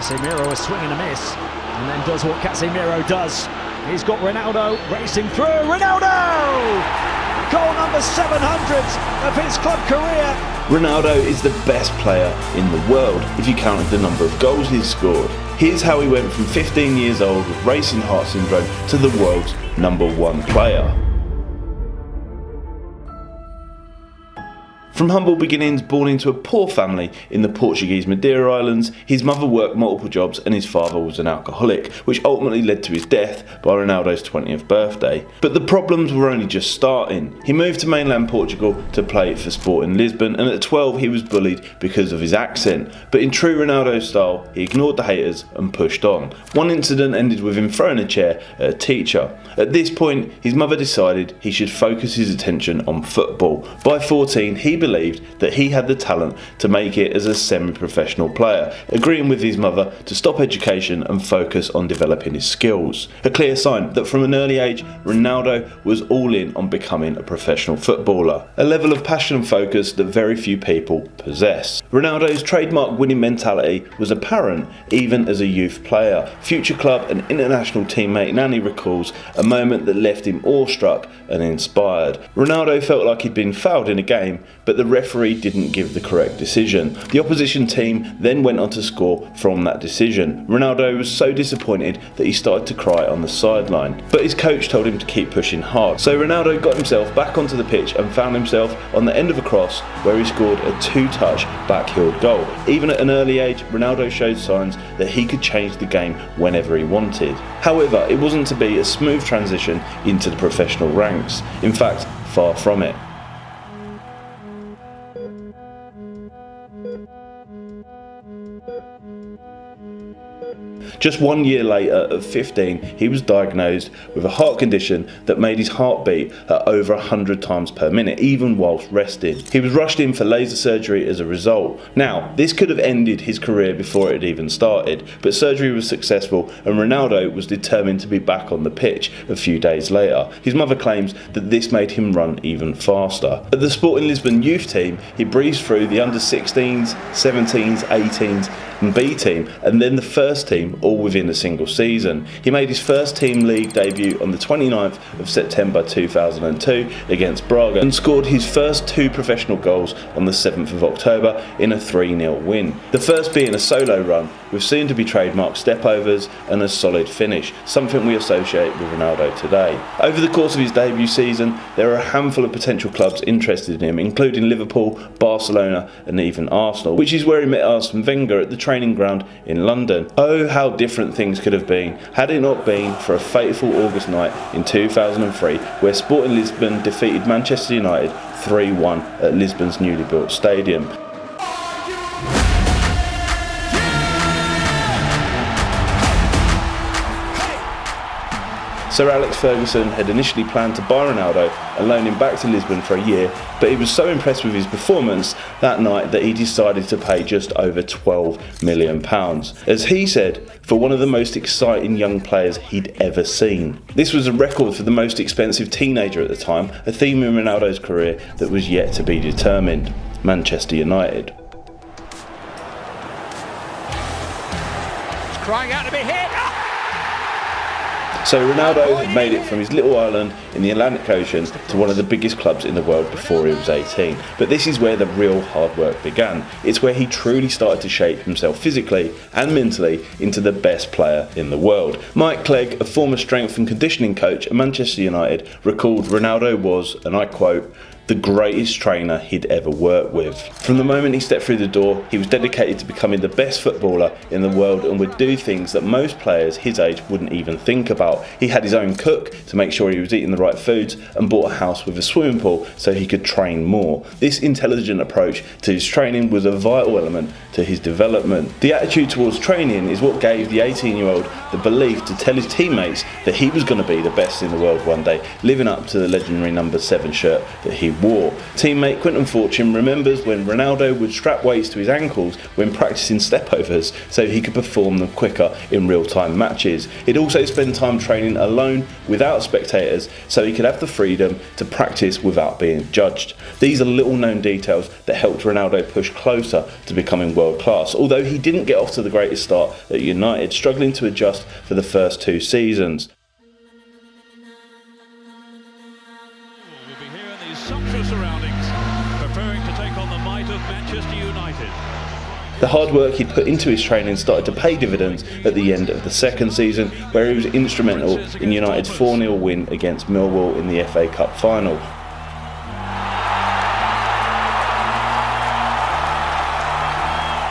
Casemiro, a swing and a miss, and then does what Casemiro does. He's got Ronaldo racing through. Ronaldo! Goal number 700 of his club career. Ronaldo is the best player in the world if you counted the number of goals he's scored. Here's how he went from 15 years old with racing heart syndrome to the world's #1 player. From humble beginnings, born into a poor family in the Portuguese Madeira Islands, his mother worked multiple jobs and his father was an alcoholic, which ultimately led to his death by Ronaldo's 20th birthday. But the problems were only just starting. He moved to mainland Portugal to play for Sporting Lisbon, and at 12 he was bullied because of his accent. But in true Ronaldo style, he ignored the haters and pushed on. One incident ended with him throwing a chair at a teacher. At this point, his mother decided he should focus his attention on football. By 14, he believed that he had the talent to make it as a semi-professional player, agreeing with his mother to stop education and focus on developing his skills. A clear sign that from an early age, Ronaldo was all in on becoming a professional footballer, a level of passion and focus that very few people possess. Ronaldo's trademark winning mentality was apparent even as a youth player. Future club and international teammate Nani recalls a moment that left him awestruck and inspired. Ronaldo felt like he'd been fouled in a game, but the referee didn't give the correct decision. The opposition team then went on to score from that decision. Ronaldo was so disappointed that he started to cry on the sideline, but his coach told him to keep pushing hard. So Ronaldo got himself back onto the pitch and found himself on the end of a cross where he scored a 2-touch backheeled goal. Even at an early age, Ronaldo showed signs that he could change the game whenever he wanted. However, it wasn't to be a smooth transition into the professional ranks. In fact, far from it. Just 1 year later, at 15, he was diagnosed with a heart condition that made his heart beat at over 100 times per minute, even whilst resting. He was rushed in for laser surgery as a result. Now, this could have ended his career before it had even started, but surgery was successful and Ronaldo was determined to be back on the pitch a few days later. His mother claims that this made him run even faster. At the Sporting Lisbon youth team, he breezed through the under-16s, 17s, 18s and B team, and then the first team, all within a single season. He made his first team league debut on the 29th of September 2002 against Braga and scored his first 2 professional goals on the 7th of October in a 3-0 win. The first being a solo run with soon-to-be trademark stepovers and a solid finish, something we associate with Ronaldo today. Over the course of his debut season, there are a handful of potential clubs interested in him, including Liverpool, Barcelona and even Arsenal, which is where he met Arsene Wenger at the training ground in London. Oh, how different things could have been had it not been for a fateful August night in 2003 where Sporting Lisbon defeated Manchester United 3-1 at Lisbon's newly built stadium. Sir Alex Ferguson had initially planned to buy Ronaldo and loan him back to Lisbon for a year, but he was so impressed with his performance that night that he decided to pay just over £12 million. As he said, for one of the most exciting young players he'd ever seen. This was a record for the most expensive teenager at the time, a theme in Ronaldo's career that was yet to be determined. Manchester United. He's crying out to be hit. So Ronaldo had made it from his little island in the Atlantic Ocean to one of the biggest clubs in the world before he was 18. But this is where the real hard work began. It's where he truly started to shape himself physically and mentally into the best player in the world. Mike Clegg, a former strength and conditioning coach at Manchester United, recalled Ronaldo was, and I quote, the greatest trainer he'd ever worked with. From the moment he stepped through the door, he was dedicated to becoming the best footballer in the world and would do things that most players his age wouldn't even think about. He had his own cook to make sure he was eating the right foods and bought a house with a swimming pool so he could train more. This intelligent approach to his training was a vital element to his development. The attitude towards training is what gave the 18-year-old the belief to tell his teammates that he was going to be the best in the world one day, living up to the legendary number 7 shirt that he war. Teammate Quinton Fortune remembers when Ronaldo would strap weights to his ankles when practicing stepovers so he could perform them quicker in real-time matches. He'd also spend time training alone without spectators so he could have the freedom to practice without being judged. These are little known details that helped Ronaldo push closer to becoming world class, although he didn't get off to the greatest start at United, struggling to adjust for the first 2 seasons. We'll be here in these sumptuous surroundings, preparing to take on the might of Manchester United. The hard work he'd put into his training started to pay dividends at the end of the second season, where he was instrumental in United's 4-0 win against Millwall in the FA Cup final.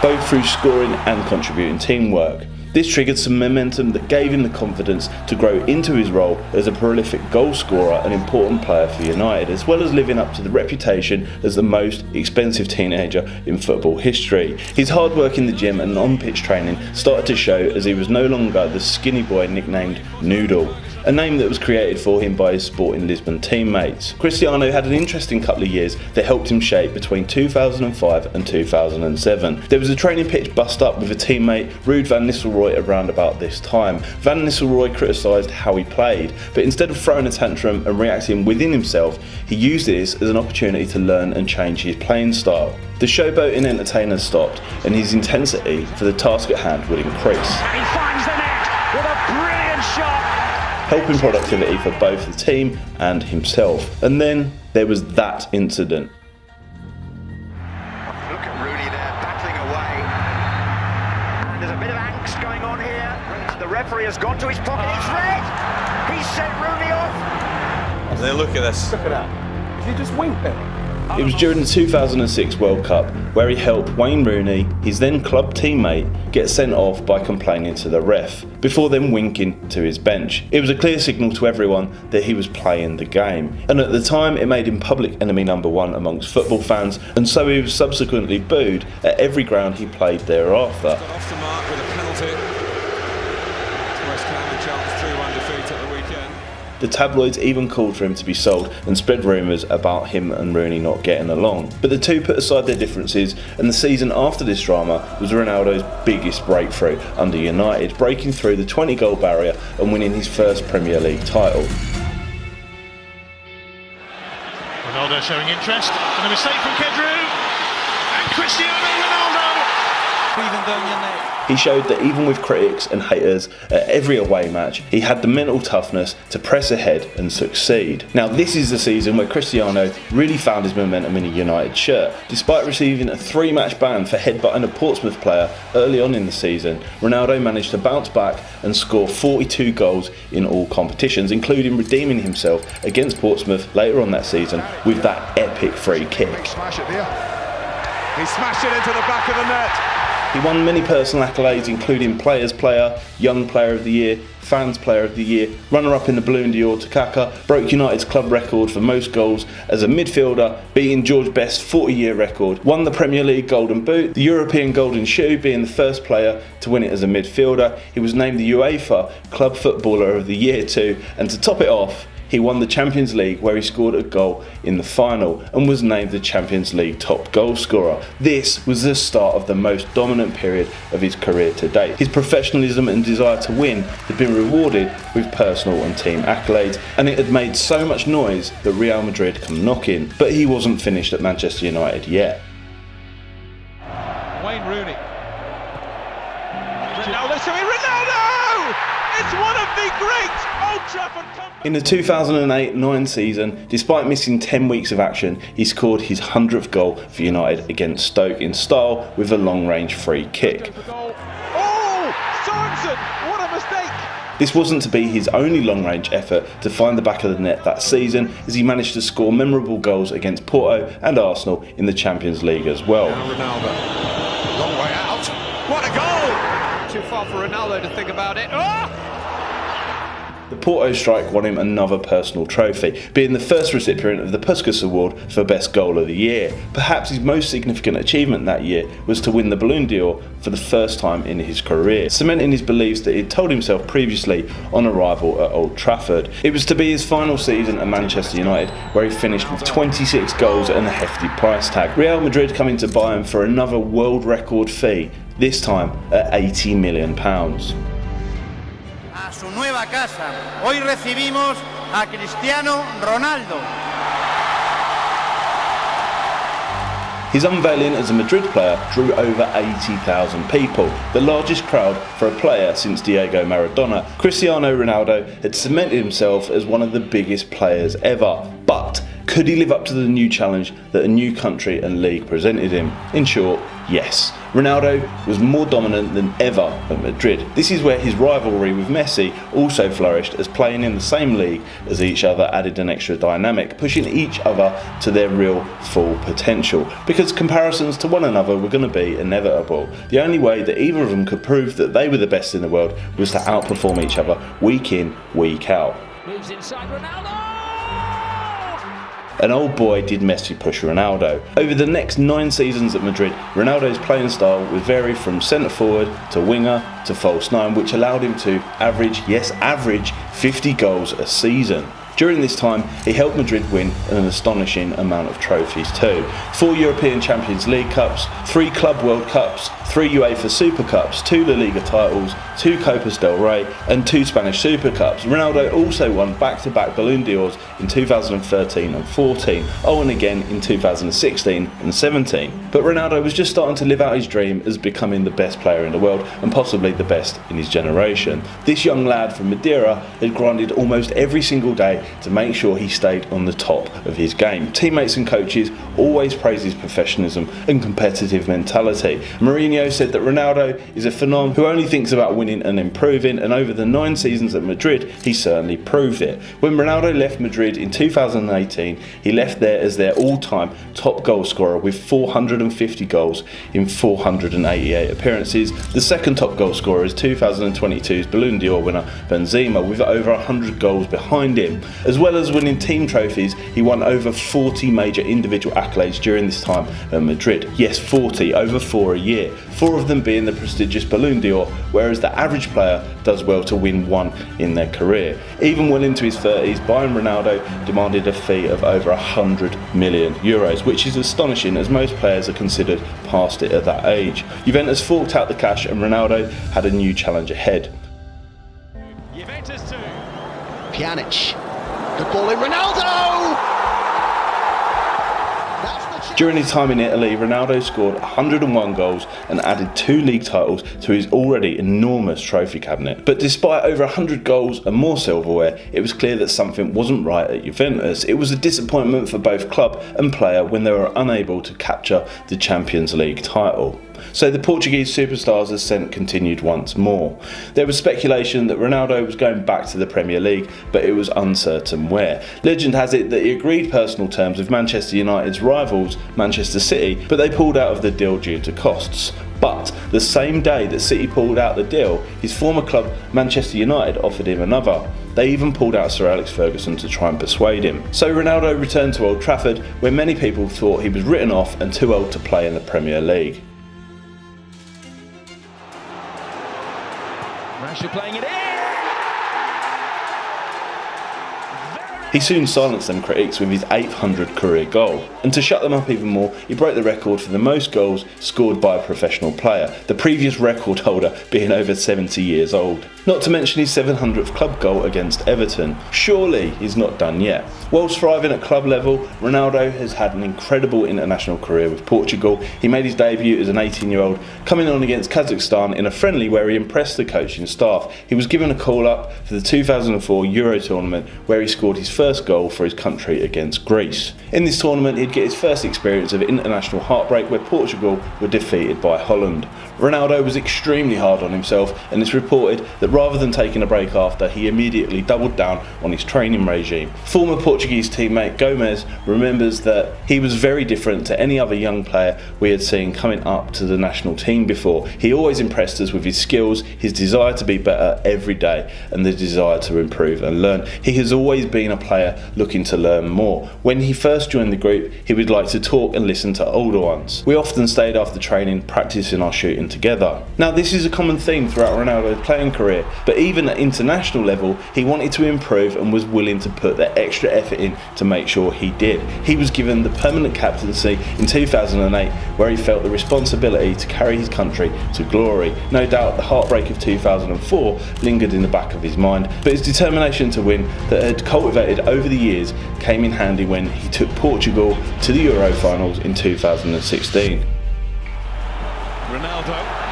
Both through scoring and contributing teamwork. This triggered some momentum that gave him the confidence to grow into his role as a prolific goal scorer and important player for United, as well as living up to the reputation as the most expensive teenager in football history. His hard work in the gym and on-pitch training started to show as he was no longer the skinny boy nicknamed Noodle, a name that was created for him by his Sporting Lisbon teammates. Cristiano had an interesting couple of years that helped him shape between 2005 and 2007. There was a training pitch bust up with a teammate, Ruud van Nistelrooy, around about this time. Van Nistelrooy criticised how he played, but instead of throwing a tantrum and reacting within himself, he used this as an opportunity to learn and change his playing style. The showboating entertainer stopped, and his intensity for the task at hand would increase. And he finds the net with a brilliant shot. Helping productivity for both the team and himself. And then there was that incident. Look at Rooney there, battling away. And there's a bit of angst going on here. The referee has gone to his pocket. It's red! He sent Rooney off. And then look at this. Look at that. Did he just wink there? It was during the 2006 World Cup where he helped Wayne Rooney, his then club teammate, get sent off by complaining to the ref, before then winking to his bench. It was a clear signal to everyone that he was playing the game, and at the time it made him public enemy number 1 amongst football fans, and so he was subsequently booed at every ground he played thereafter. Got off the mark with a penalty. West Ham a chance 3-1 defeat at the weekend. The tabloids even called for him to be sold and spread rumours about him and Rooney not getting along. But the two put aside their differences, and the season after this drama was Ronaldo's biggest breakthrough under United, breaking through the 20-goal barrier and winning his first Premier League title. Ronaldo showing interest, and a mistake from Kedru, and Cristiano Ronaldo! He showed that even with critics and haters at every away match, he had the mental toughness to press ahead and succeed. Now this is the season where Cristiano really found his momentum in a United shirt. Despite receiving a 3-match ban for headbutting a Portsmouth player early on in the season, Ronaldo managed to bounce back and score 42 goals in all competitions, including redeeming himself against Portsmouth later on that season with that epic free kick. Smash it here. He smashed it into the back of the net. He won many personal accolades, including Players Player, Young Player of the Year, Fans Player of the Year, runner-up in the Ballon d'Or to Kaka, broke United's club record for most goals as a midfielder, beating George Best's 40-year record, won the Premier League Golden Boot, the European Golden Shoe, being the first player to win it as a midfielder. He was named the UEFA Club Footballer of the Year too, and to top it off, he won the Champions League, where he scored a goal in the final and was named the Champions League top goal scorer. This was the start of the most dominant period of his career to date. His professionalism and desire to win had been rewarded with personal and team accolades, and it had made so much noise that Real Madrid come knocking. But he wasn't finished at Manchester United yet. Wayne Rooney. Ronaldo! It's one of the great Old Trafford comebacks. In the 2008-9 season, despite missing 10 weeks of action, he scored his 100th goal for United against Stoke in style with a long-range free kick. Oh, Sorensen! What a mistake! This wasn't to be his only long-range effort to find the back of the net that season, as he managed to score memorable goals against Porto and Arsenal in the Champions League as well. Now Ronaldo. Long way out. What a goal! Too far for Ronaldo to think about it. Oh! The Porto strike won him another personal trophy, being the first recipient of the Puskas Award for Best Goal of the Year. Perhaps his most significant achievement that year was to win the Ballon d'Or for the first time in his career, cementing his beliefs that he'd told himself previously on arrival at Old Trafford. It was to be his final season at Manchester United, where he finished with 26 goals and a hefty price tag. Real Madrid coming to buy him for another world record fee, this time at £80 million. A su nueva casa. Hoy recibimos a Cristiano Ronaldo. His unveiling as a Madrid player drew over 80,000 people, the largest crowd for a player since Diego Maradona. Cristiano Ronaldo had cemented himself as one of the biggest players ever, but could he live up to the new challenge that a new country and league presented him? In short, yes. Ronaldo was more dominant than ever at Madrid. This is where his rivalry with Messi also flourished, as playing in the same league as each other added an extra dynamic, pushing each other to their real full potential, because comparisons to one another were going to be inevitable. The only way that either of them could prove that they were the best in the world was to outperform each other week in, week out. Moves inside Ronaldo! And old boy did Messi push Ronaldo. Over the next 9 seasons at Madrid, Ronaldo's playing style would vary from centre forward to winger to false 9, which allowed him to average 50 goals a season. During this time, he helped Madrid win an astonishing amount of trophies too. 4 European Champions League Cups, 3 Club World Cups, 3 UEFA Super Cups, 2 La Liga titles, 2 Copas del Rey and 2 Spanish Super Cups. Ronaldo also won back-to-back Ballon d'Ors in 2013 and 14, and again in 2016 and 17. But Ronaldo was just starting to live out his dream as becoming the best player in the world and possibly the best in his generation. This young lad from Madeira had grinded almost every single day to make sure he stayed on the top of his game. Teammates and coaches always praised his professionalism and competitive mentality. Mourinho said that Ronaldo is a phenomenon who only thinks about winning and improving, and over the 9 seasons at Madrid, he certainly proved it. When Ronaldo left Madrid in 2018, he left there as their all-time top goal scorer with 450 goals in 488 appearances. The second top goal scorer is 2022's Ballon d'Or winner Benzema, with over 100 goals behind him. As well as winning team trophies, he won over 40 major individual accolades during this time at Madrid. Yes, 40, over 4 a year. 4 of them being the prestigious Ballon d'Or, whereas the average player does well to win 1 in their career. Even well into his 30s, buying Ronaldo demanded a fee of over €100 million, which is astonishing as most players are considered past it at that age. Juventus forked out the cash and Ronaldo had a new challenge ahead. Juventus 2. Pjanic. Good ball in, Ronaldo! During his time in Italy, Ronaldo scored 101 goals and added 2 league titles to his already enormous trophy cabinet. But despite over 100 goals and more silverware, it was clear that something wasn't right at Juventus. It was a disappointment for both club and player when they were unable to capture the Champions League title. So the Portuguese superstars' ascent continued once more. There was speculation that Ronaldo was going back to the Premier League, but it was uncertain where. Legend has it that he agreed personal terms with Manchester United's rivals, Manchester City, but they pulled out of the deal due to costs. But the same day that City pulled out the deal, his former club Manchester United offered him another. They even pulled out Sir Alex Ferguson to try and persuade him. So Ronaldo returned to Old Trafford, where many people thought he was written off and too old to play in the Premier League. Rashford playing it in. He soon silenced them critics with his 800th career goal, and to shut them up even more, he broke the record for the most goals scored by a professional player, the previous record holder being over 70 years old. Not to mention his 700th club goal against Everton. Surely he's not done yet. Whilst thriving at club level, Ronaldo has had an incredible international career with Portugal. He made his debut as an 18-year-old, coming on against Kazakhstan in a friendly where he impressed the coaching staff. He was given a call-up for the 2004 Euro tournament, where he scored his first goal for his country against Greece. In this tournament, he'd get his first experience of international heartbreak, where Portugal were defeated by Holland. Ronaldo was extremely hard on himself, and it's reported that rather than taking a break after, he immediately doubled down on his training regime. Former Portuguese teammate Gomes remembers that he was very different to any other young player we had seen coming up to the national team before. He always impressed us with his skills, his desire to be better every day, and the desire to improve and learn. He has always been a player looking to learn more. When he first joined the group, he would like to talk and listen to older ones. We often stayed after training practicing our shooting together. Now, this is a common theme throughout Ronaldo's playing career, but even at international level, he wanted to improve and was willing to put the extra effort in to make sure he did. He was given the permanent captaincy in 2008, where he felt the responsibility to carry his country to glory. No doubt the heartbreak of 2004 lingered in the back of his mind, but his determination to win that had cultivated over the years came in handy when he took Portugal to the Euro finals in 2016. Ronaldo.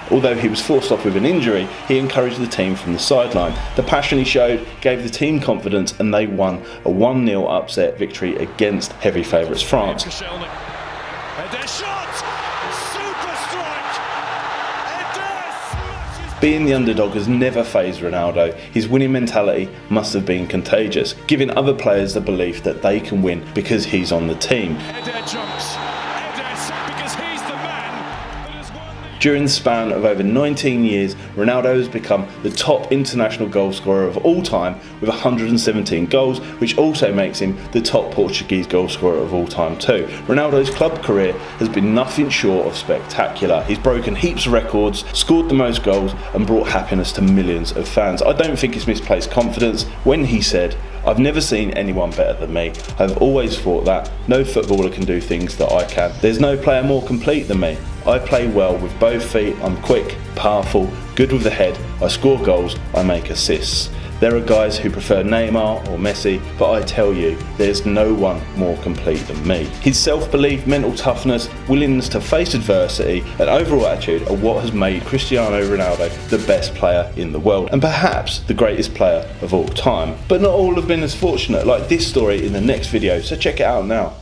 Although he was forced off with an injury, he encouraged the team from the sideline. The passion he showed gave the team confidence, and they won a 1-0 upset victory against heavy favourites France. Being the underdog has never fazed Ronaldo. His winning mentality must have been contagious, giving other players the belief that they can win because he's on the team. During the span of over 19 years, Ronaldo has become the top international goal scorer of all time with 117 goals, which also makes him the top Portuguese goal scorer of all time too. Ronaldo's club career has been nothing short of spectacular. He's broken heaps of records, scored the most goals, and brought happiness to millions of fans. I don't think it's misplaced confidence when he said, "I've never seen anyone better than me. I've always thought that no footballer can do things that I can. There's no player more complete than me. I play well with both feet, I'm quick, powerful, good with the head, I score goals, I make assists. There are guys who prefer Neymar or Messi, but I tell you, there's no one more complete than me." His self-belief, mental toughness, willingness to face adversity, and overall attitude are what has made Cristiano Ronaldo the best player in the world, and perhaps the greatest player of all time. But not all have been as fortunate, like this story in the next video, so check it out now.